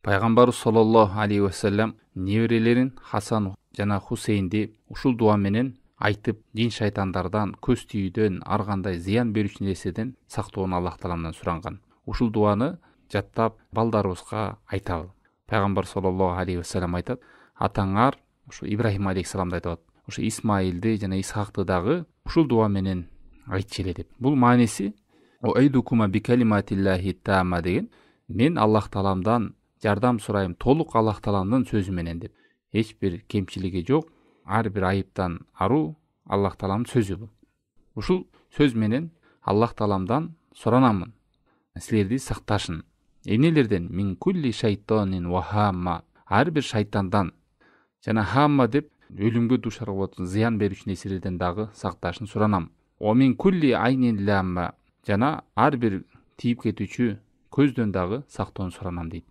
Пайгамбарыбыз саллаллаху алейхи ва саллям неберелерин Хасан жана Хусейнди ушул дуа менен айтып, жин шайтандардан, көз түйүүдөн, ар кандай зыян берүүчү нерседен сактоону Аллах Тааламдан суранган. Ушул дуаны жаттап балдарыбызга айтабыз. Пайгамбар саллаллаху алейхи ва саллям айтат: атаңар, ушу Ибрахим алейхиссаламды айтат, ушу Исмаилди жана Исхакты дагы ушул дуа менен айтчу эле деп. Бул мааниси оэйдукума бикалиматиллахи таама деген, мен Аллах Тааламдан жардам сурайм, толук Аллах Тааламдын сөзү менен деп. Эч бир кемчилиги жок, ар бир айыптан аруу Аллах Тааламдын сөзү бул. Ушул сөз менен Аллах Тааламдан суранамын, силерди сакташын. Эмнелерден? Мин кулли шайтанин ва хамма, ар бир шайтандан жана хамма деп өлүмгө душар болот, зыян берүүчү нерселерден дагы сакташын суранам. О мин кулли айнин ламма, жана ар бир тийип кетүүчү көздөн дагы сактоону суранам дейт.